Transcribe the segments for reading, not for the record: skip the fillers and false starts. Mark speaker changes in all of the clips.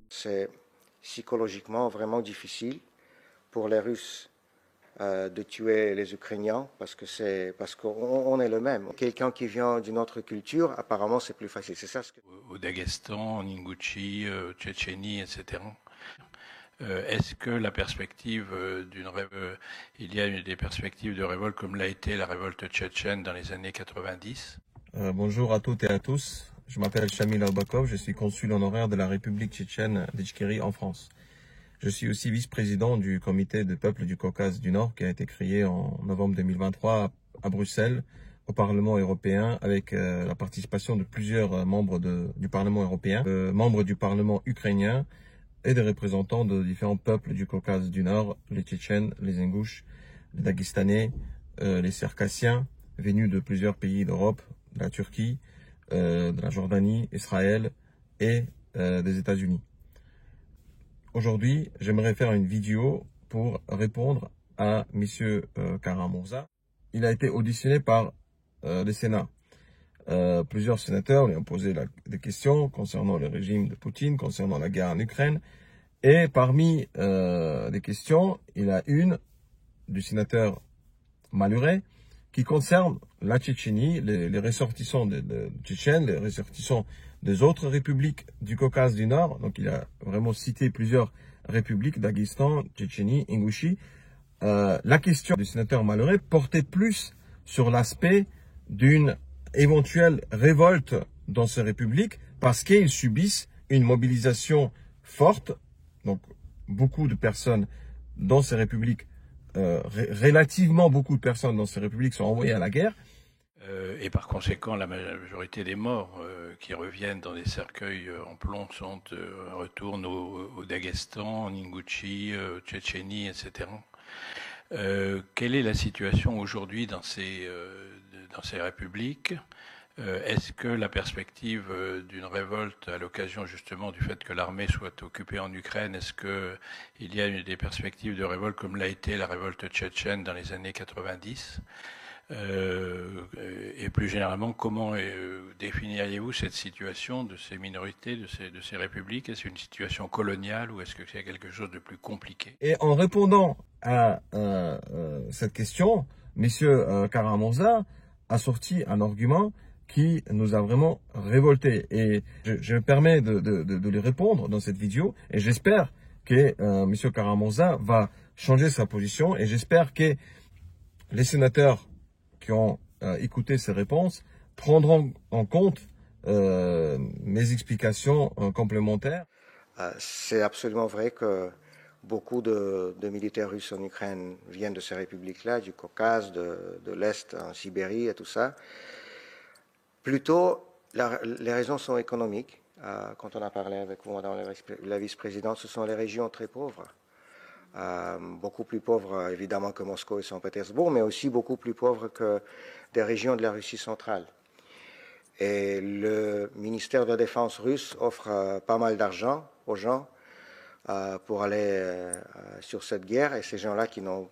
Speaker 1: C'est psychologiquement vraiment difficile pour les Russes de tuer les Ukrainiens parce qu'on est le même. Quelqu'un qui vient d'une autre culture, apparemment, c'est plus facile. C'est ça ce que...
Speaker 2: Au Daghestan, en Ingouchi, Tchétchénie, etc. Est-ce que la perspective il y a des perspectives de révolte comme l'a été la révolte tchétchène dans les années 90?
Speaker 3: Bonjour à toutes et à tous. Je m'appelle Shamil Albakov, je suis consul honoraire de la République tchétchène d'Ichkérie en France. Je suis aussi vice-président du comité des peuples du Caucase du Nord qui a été créé en novembre 2023 à Bruxelles, au Parlement européen, avec la participation de plusieurs membres du Parlement européen, membres du Parlement ukrainien et des représentants de différents peuples du Caucase du Nord, les Tchétchènes, les Ingouches, les Daguestanais, les Circassiens, venus de plusieurs pays d'Europe, de la Turquie, de la Jordanie, Israël et des États-Unis. Aujourd'hui, j'aimerais faire une vidéo pour répondre à M. Kara-Murza. Il a été auditionné par le Sénat. Plusieurs sénateurs lui ont posé des questions concernant le régime de Poutine, concernant la guerre en Ukraine. Et parmi les questions, il y a une du sénateur Maluret qui concerne la Tchétchénie, les ressortissants de Tchétchènes, les ressortissants des autres républiques du Caucase du Nord. Donc il a vraiment cité plusieurs républiques, Daghestan, Tchétchénie, Ingouchi. La question du sénateur Maluret portait plus sur l'aspect d'une éventuelle révolte dans ces républiques parce qu'ils subissent une mobilisation forte. Donc beaucoup de personnes dans ces républiques, relativement beaucoup de personnes dans ces républiques sont envoyées à la guerre.
Speaker 2: Et par conséquent, la majorité des morts qui reviennent dans des cercueils en plomb retournent au Daghestan, en Ingouchi, Tchétchénie, etc. Quelle est la situation aujourd'hui dans ces républiques? Est-ce que la perspective d'une révolte à l'occasion justement du fait que l'armée soit occupée en Ukraine, est-ce qu'il y a des perspectives de révolte comme l'a été la révolte tchétchène dans les années 90? Et plus généralement, comment définiriez-vous cette situation de ces minorités, de ces républiques? Est-ce une situation coloniale ou est-ce que c'est quelque chose de plus compliqué?
Speaker 3: Et en répondant à cette question, M. Kara-Murza a sorti un argument qui nous a vraiment révoltés. Et je me permets de lui répondre dans cette vidéo et j'espère que M. Kara-Murza va changer sa position et j'espère que les sénateurs qui ont écouté ces réponses prendront en compte mes explications complémentaires.
Speaker 1: C'est absolument vrai que beaucoup de militaires russes en Ukraine viennent de ces républiques-là, du Caucase, de l'Est, en Sibérie et tout ça. Plutôt, les raisons sont économiques. Quand on a parlé avec vous, Madame la vice-présidente, ce sont les régions très pauvres. Beaucoup plus pauvres évidemment que Moscou et Saint-Pétersbourg, mais aussi beaucoup plus pauvres que des régions de la Russie centrale. Et le ministère de la Défense russe offre pas mal d'argent aux gens pour aller sur cette guerre, et ces gens-là qui n'ont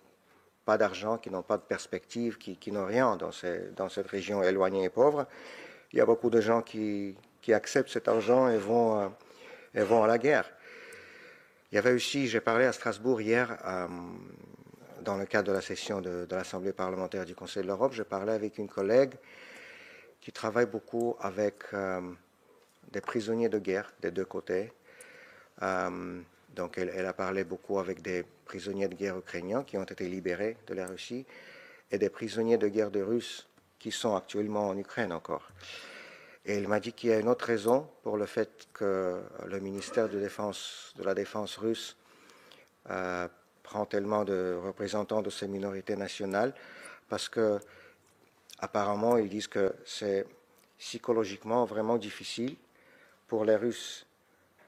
Speaker 1: pas d'argent, qui n'ont pas de perspective, qui n'ont rien dans cette région éloignée et pauvre, il y a beaucoup de gens qui acceptent cet argent et vont à la guerre. Il y avait aussi, j'ai parlé à Strasbourg hier, dans le cadre de la session de l'Assemblée parlementaire du Conseil de l'Europe, je parlais avec une collègue qui travaille beaucoup avec des prisonniers de guerre des deux côtés. Donc elle a parlé beaucoup avec des prisonniers de guerre ukrainiens qui ont été libérés de la Russie et des prisonniers de guerre de Russes qui sont actuellement en Ukraine encore. Et il m'a dit qu'il y a une autre raison pour le fait que le ministère de la Défense russe prend tellement de représentants de ces minorités nationales, parce que apparemment ils disent que c'est psychologiquement vraiment difficile pour les Russes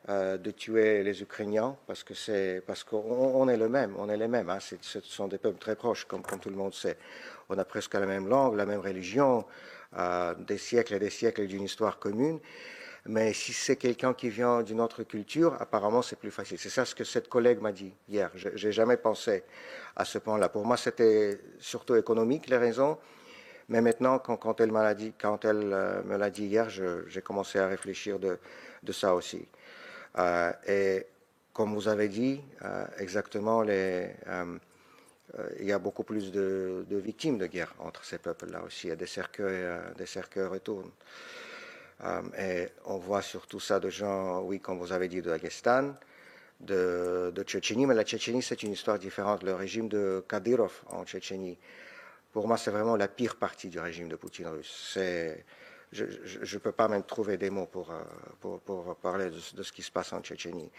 Speaker 1: de tuer les Ukrainiens, parce qu'on est le même, on est les mêmes. Hein, ce sont des peuples très proches, comme tout le monde sait. On a presque la même langue, la même religion, des siècles et des siècles d'une histoire commune. Mais si c'est quelqu'un qui vient d'une autre culture, apparemment c'est plus facile. C'est ça ce que cette collègue m'a dit hier. Je n'ai jamais pensé à ce point-là. Pour moi, c'était surtout économique, les raisons. Mais maintenant, quand elle me l'a dit hier, j'ai commencé à réfléchir de ça aussi. Et comme vous avez dit, exactement, il y a beaucoup plus de victimes de guerre entre ces peuples-là aussi. Il y a des cercueils retournent. Et on voit surtout ça de gens, oui, comme vous avez dit, de Daghestan, de Tchétchénie. Mais la Tchétchénie, c'est une histoire différente. Le régime de Kadyrov en Tchétchénie, pour moi, c'est vraiment la pire partie du régime de Poutine russe. Je ne peux pas même trouver des mots pour parler de ce qui se passe en Tchétchénie.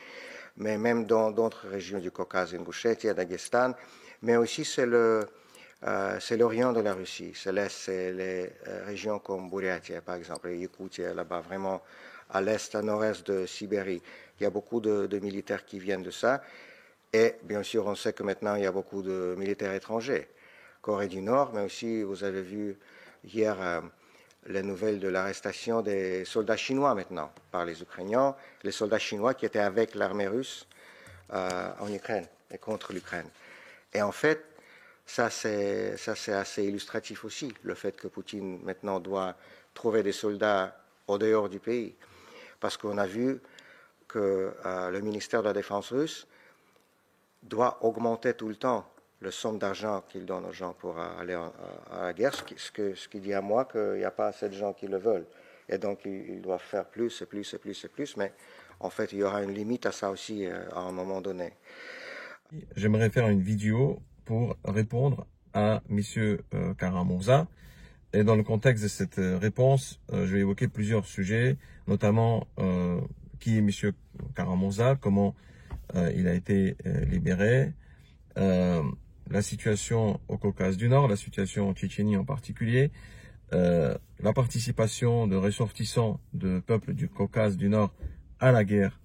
Speaker 1: Mais même dans d'autres régions du Caucase, Ingouchetie, Daghestan, mais aussi c'est l'Orient de la Russie, c'est l'Est, c'est les régions comme Bouriatie, par exemple, et Yakoutie, là-bas, vraiment à l'Est, à nord-est de Sibérie. Il y a beaucoup de militaires qui viennent de ça. Et bien sûr, on sait que maintenant, il y a beaucoup de militaires étrangers. Corée du Nord, mais aussi, vous avez vu hier les nouvelles de l'arrestation des soldats chinois maintenant par les Ukrainiens, les soldats chinois qui étaient avec l'armée russe en Ukraine et contre l'Ukraine. Et en fait, ça c'est assez illustratif aussi, le fait que Poutine maintenant doit trouver des soldats au dehors du pays. Parce qu'on a vu que le ministère de la Défense russe doit augmenter tout le temps le somme d'argent qu'il donne aux gens pour aller à la guerre, ce qui dit à moi qu'il n'y a pas assez de gens qui le veulent. Et donc, ils doivent faire plus et plus et plus et plus. Mais en fait, il y aura une limite à ça aussi à un moment donné.
Speaker 3: J'aimerais faire une vidéo pour répondre à M. Kara-Murza. Et dans le contexte de cette réponse, je vais évoquer plusieurs sujets, notamment qui est M. Kara-Murza, comment il a été libéré, la situation au Caucase du Nord, la situation en Tchétchénie en particulier, la participation de ressortissants de peuples du Caucase du Nord à la guerre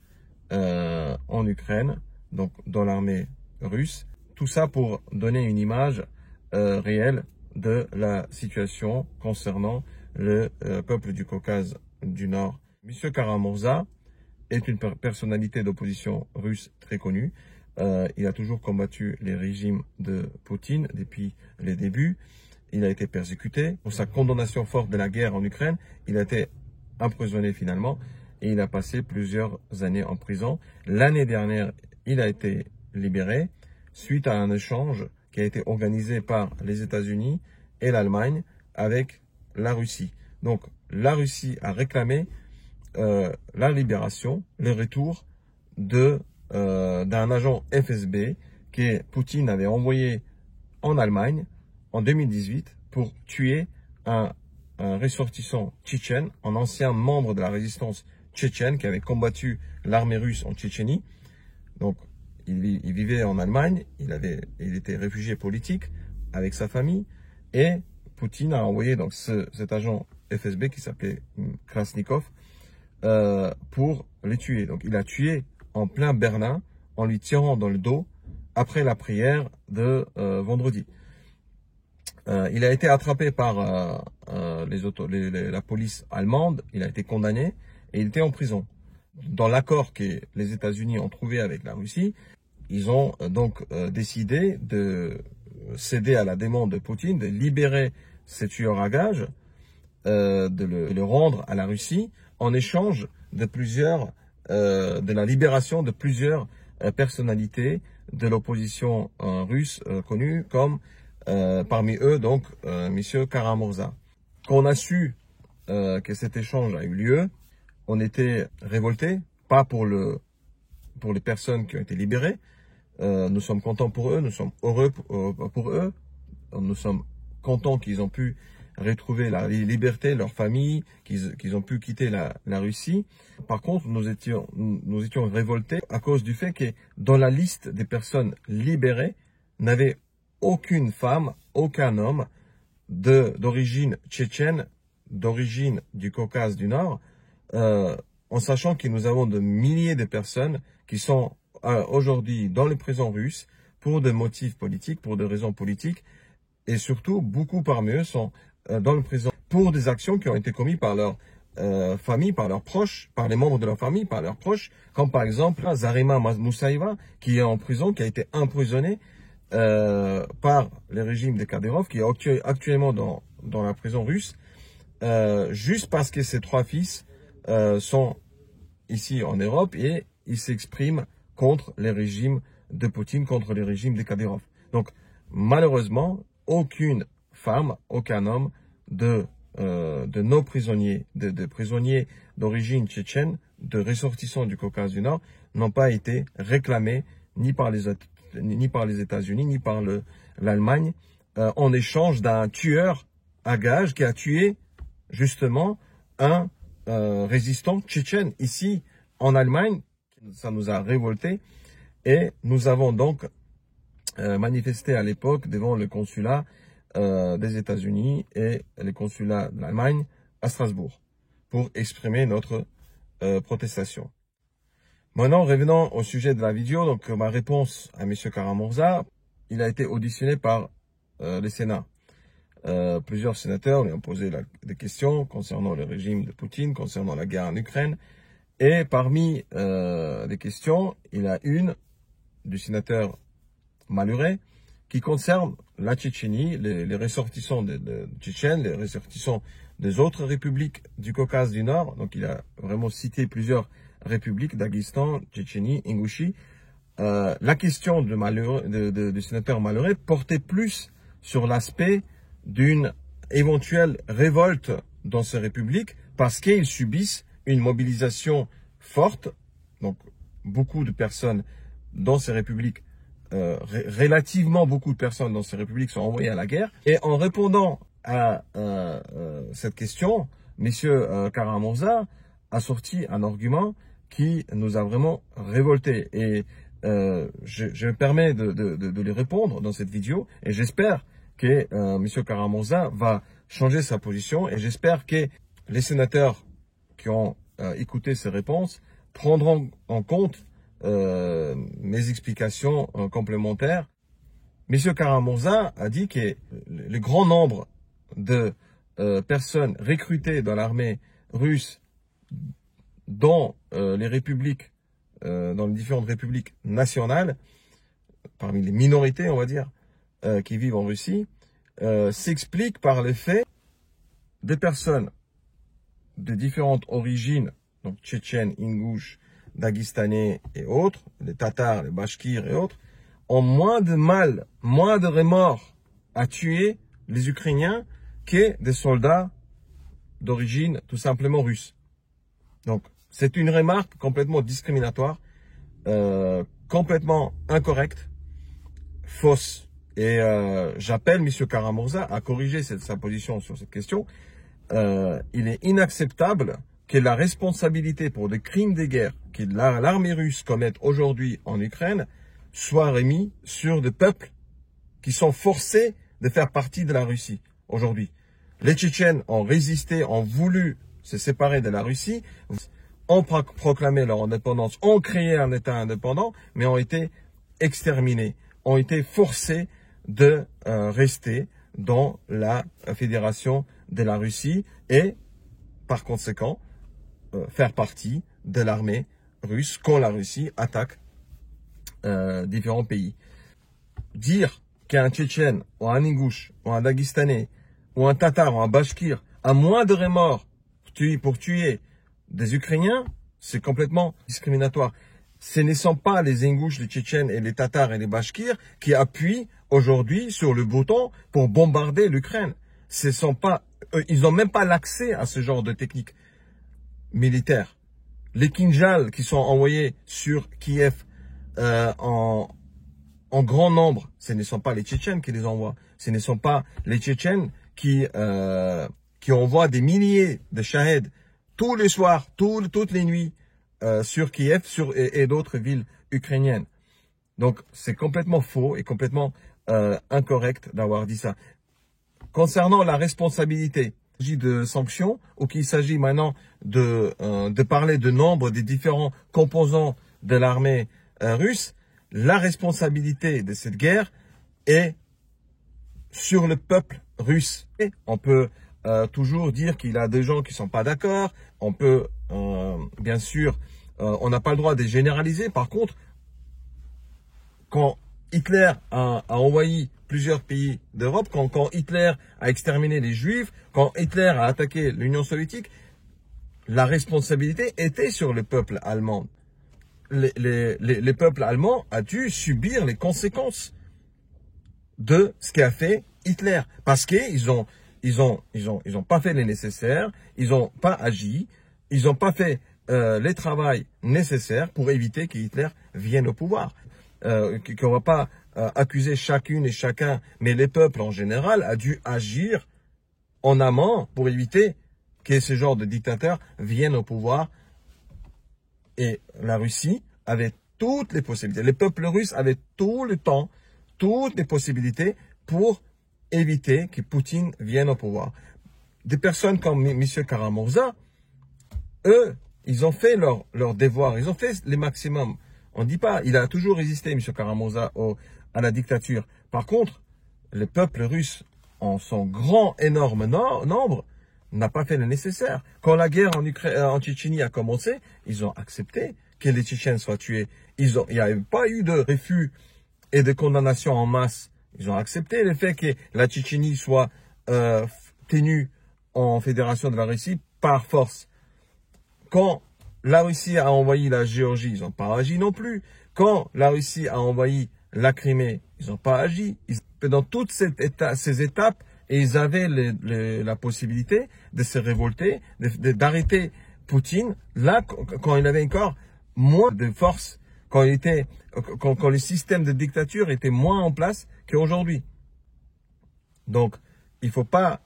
Speaker 3: en Ukraine, donc dans l'armée russe. Tout ça pour donner une image réelle de la situation concernant le peuple du Caucase du Nord. M. Kara-Murza est une personnalité d'opposition russe très connue. Il a toujours combattu les régimes de Poutine depuis les débuts. Il a été persécuté. Pour sa condamnation forte de la guerre en Ukraine, il a été emprisonné finalement et il a passé plusieurs années en prison. L'année dernière, il a été libéré suite à un échange qui a été organisé par les États-Unis et l'Allemagne avec la Russie. Donc, la Russie a réclamé la libération, le retour d'un agent FSB que Poutine avait envoyé en Allemagne en 2018 pour tuer un ressortissant tchétchène, un ancien membre de la résistance tchétchène qui avait combattu l'armée russe en Tchétchénie. Donc, il vivait en Allemagne, il était réfugié politique avec sa famille et Poutine a envoyé donc cet agent FSB qui s'appelait Krasnikov pour les tuer. Donc, il a tué en plein Berlin en lui tirant dans le dos après la prière de vendredi. Il a été attrapé par la police allemande, il a été condamné et il était en prison. Dans l'accord que les États-Unis ont trouvé avec la Russie, ils ont donc décidé de céder à la demande de Poutine, de libérer ce tueur à gages, de le rendre à la Russie en échange de la libération de plusieurs personnalités de l'opposition russe connues comme parmi eux donc M. Kara-Murza. Quand on a su que cet échange a eu lieu, on était révoltés, pas pour les personnes qui ont été libérées. Nous sommes contents pour eux, nous sommes heureux pour eux, nous sommes contents qu'ils ont pu retrouver la liberté, leur famille, qu'ils ont pu quitter la Russie. Par contre, nous étions révoltés à cause du fait que dans la liste des personnes libérées, n'avait aucune femme, aucun homme d'origine tchétchène, d'origine du Caucase du Nord, en sachant que nous avons de milliers de personnes qui sont aujourd'hui dans les prisons russes pour des motifs politiques, pour des raisons politiques, et surtout, beaucoup parmi eux sont dans les prisons pour des actions qui ont été commises par leur famille, par leurs proches, par les membres de leur famille, par leurs proches, comme par exemple Zarema Moussaïva, qui est en prison, qui a été emprisonné par le régime de Kadyrov, qui est actuellement dans la prison russe, juste parce que ses 3 fils sont ici en Europe et ils s'expriment contre les régimes de Poutine, contre les régimes de Kadyrov. Donc, malheureusement, aucune femme, aucun homme de nos prisonniers, de prisonniers d'origine tchétchène, de ressortissants du Caucase du Nord, n'ont pas été réclamés ni par les États-Unis, ni par l'Allemagne, en échange d'un tueur à gages qui a tué justement un résistant tchétchène ici en Allemagne. Ça nous a révoltés et nous avons donc manifesté à l'époque devant le consulat des États-Unis et le consulat de l'Allemagne à Strasbourg pour exprimer notre protestation. Maintenant, revenons au sujet de la vidéo. Donc, ma réponse à M. Kara-Murza, il a été auditionné par le Sénat. Plusieurs sénateurs lui ont posé des questions concernant le régime de Poutine, concernant la guerre en Ukraine. Et parmi les questions, il y a une du sénateur Maluret qui concerne la Tchétchénie, les ressortissants de Tchétchènes, les ressortissants des autres républiques du Caucase du Nord. Donc, il a vraiment cité plusieurs républiques, Daghestan, Tchétchénie, Ingouchie. La question du sénateur Maluret portait plus sur l'aspect d'une éventuelle révolte dans ces républiques parce qu'ils subissent une mobilisation forte. Donc, beaucoup de personnes dans ces républiques, relativement beaucoup de personnes dans ces républiques sont envoyées à la guerre. Et en répondant à cette question, M. Kara-Murza a sorti un argument qui nous a vraiment révoltés. Et je me permets de lui répondre dans cette vidéo et j'espère que M. Kara-Murza va changer sa position et j'espère que les sénateurs qui ont écouté ces réponses prendront en compte mes explications complémentaires. M. Kara-Murza a dit que le grand nombre de personnes recrutées dans l'armée russe dans les républiques, dans les différentes républiques nationales, parmi les minorités, on va dire, qui vivent en Russie, s'explique par le fait des personnes de différentes origines, donc tchétchènes, ingouches, daguestanais et autres, les tatars, les bashkirs et autres, ont moins de mal, moins de remords à tuer les Ukrainiens que des soldats d'origine tout simplement russe. Donc, c'est une remarque complètement discriminatoire, complètement incorrecte, fausse. Et j'appelle M. Kara-Murza à corriger sa position sur cette question. Il est inacceptable que la responsabilité pour des crimes de guerre que l'armée russe commet aujourd'hui en Ukraine soit remise sur des peuples qui sont forcés de faire partie de la Russie aujourd'hui. Les Tchétchènes ont résisté, ont voulu se séparer de la Russie, ont proclamé leur indépendance, ont créé un État indépendant, mais ont été exterminés, ont été forcés de rester dans la fédération de la Russie et, par conséquent, faire partie de l'armée russe quand la Russie attaque différents pays. Dire qu'un Tchétchène, ou un Ingouche, ou un Daguestanais, ou un Tatar, ou un Bashkir a moins de remords pour tuer des Ukrainiens, c'est complètement discriminatoire. Ce ne sont pas les Ingouches, les Tchétchènes et les Tatars et les Bashkirs qui appuient aujourd'hui sur le bouton pour bombarder l'Ukraine. Ils n'ont même pas l'accès à ce genre de technique militaire. Les Kinjal qui sont envoyés sur Kiev en grand nombre, ce ne sont pas les Tchétchènes qui les envoient. Ce ne sont pas les Tchétchènes qui envoient des milliers de Shahed tous les soirs, toutes les nuits sur Kiev et d'autres villes ukrainiennes. Donc, c'est complètement faux et complètement incorrect d'avoir dit ça. Concernant la responsabilité, il s'agit de sanctions ou qu'il s'agit maintenant de parler de nombre des différents composants de l'armée russe, la responsabilité de cette guerre est sur le peuple russe. Et on peut toujours dire qu'il y a des gens qui ne sont pas d'accord. On peut, bien sûr, on n'a pas le droit de généraliser. Par contre, quand Hitler a envahi plusieurs pays d'Europe, quand Hitler a exterminé les Juifs, quand Hitler a attaqué l'Union soviétique, la responsabilité était sur le peuple allemand. Les peuples allemands ont dû subir les conséquences de ce qu'a fait Hitler. Parce qu'ils ont pas fait les nécessaires, ils n'ont pas agi, ils n'ont pas fait les travaux nécessaires pour éviter que Hitler vienne au pouvoir. Qu'on ne va pas accuser chacune et chacun, mais les peuples en général ont dû agir en amont pour éviter que ce genre de dictateurs viennent au pouvoir. Et la Russie avait toutes les possibilités. Les peuples russes avaient tout le temps, toutes les possibilités pour éviter que Poutine vienne au pouvoir. Des personnes comme M. Karamurza, eux, ils ont fait leur devoir, ils ont fait les maximums. On ne dit pas, il a toujours résisté, M. Karamurza, à la dictature. Par contre, le peuple russe, en son grand, énorme nombre, n'a pas fait le nécessaire. Quand la guerre en Tchétchénie a commencé, ils ont accepté que les Tchétchènes soient tués. Il n'y avait pas eu de refus et de condamnation en masse. Ils ont accepté le fait que la Tchétchénie soit tenue en fédération de la Russie par force. Quand la Russie a envahi la Géorgie, ils n'ont pas agi non plus. Quand la Russie a envahi la Crimée, ils n'ont pas agi. Dans toutes ces étapes, et ils avaient la possibilité de se révolter, d'arrêter Poutine, là, quand il avait encore moins de force, quand le système de dictature était moins en place qu'aujourd'hui. Donc, il ne faut pas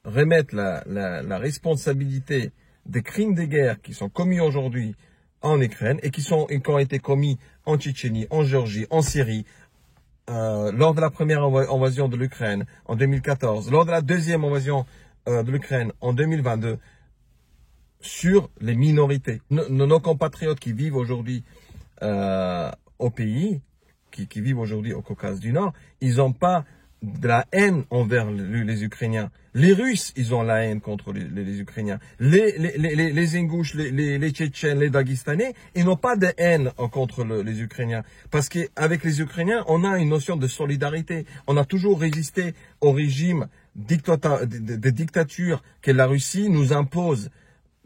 Speaker 3: remettre la responsabilité des crimes de guerre qui sont commis aujourd'hui en Ukraine et qui ont été commis en Tchétchénie, en Géorgie, en Syrie, lors de la première invasion de l'Ukraine en 2014, lors de la deuxième invasion de l'Ukraine en 2022, sur les minorités. Nos compatriotes qui vivent aujourd'hui au pays, qui vivent aujourd'hui au Caucase du Nord, ils n'ont pas de la haine envers les Ukrainiens. Les Russes, ils ont la haine contre les Ukrainiens. Les Ingouches, les Tchétchènes, les Daguestanais, ils n'ont pas de haine contre les Ukrainiens. Parce qu'avec les Ukrainiens, on a une notion de solidarité. On a toujours résisté au régime de dictature que la Russie nous impose.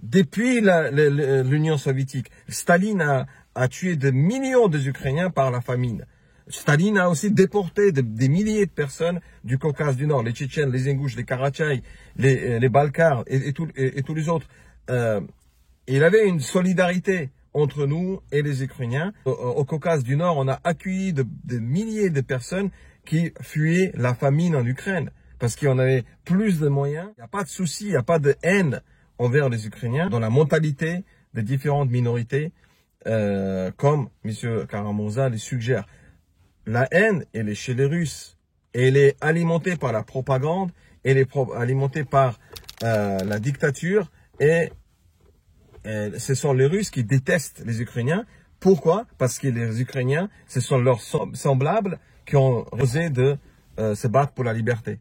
Speaker 3: Depuis l'Union soviétique, Staline a tué des millions d'Ukrainiens par la famine. Staline a aussi déporté des milliers de personnes du Caucase du Nord, les Tchétchènes, les Ingouches, les Karachay, les Balkars et tous les autres. Il avait une solidarité entre nous et les Ukrainiens. Au Caucase du Nord, on a accueilli des milliers de personnes qui fuyaient la famine en Ukraine parce qu'on avait plus de moyens. Il n'y a pas de souci, il n'y a pas de haine envers les Ukrainiens dans la mentalité des différentes minorités, comme M. Karamurza le suggère. La haine, elle est chez les Russes. Elle est alimentée par la propagande, elle est alimentée par la dictature et ce sont les Russes qui détestent les Ukrainiens. Pourquoi? Parce que les Ukrainiens, ce sont leurs semblables qui ont osé de se battre pour la liberté.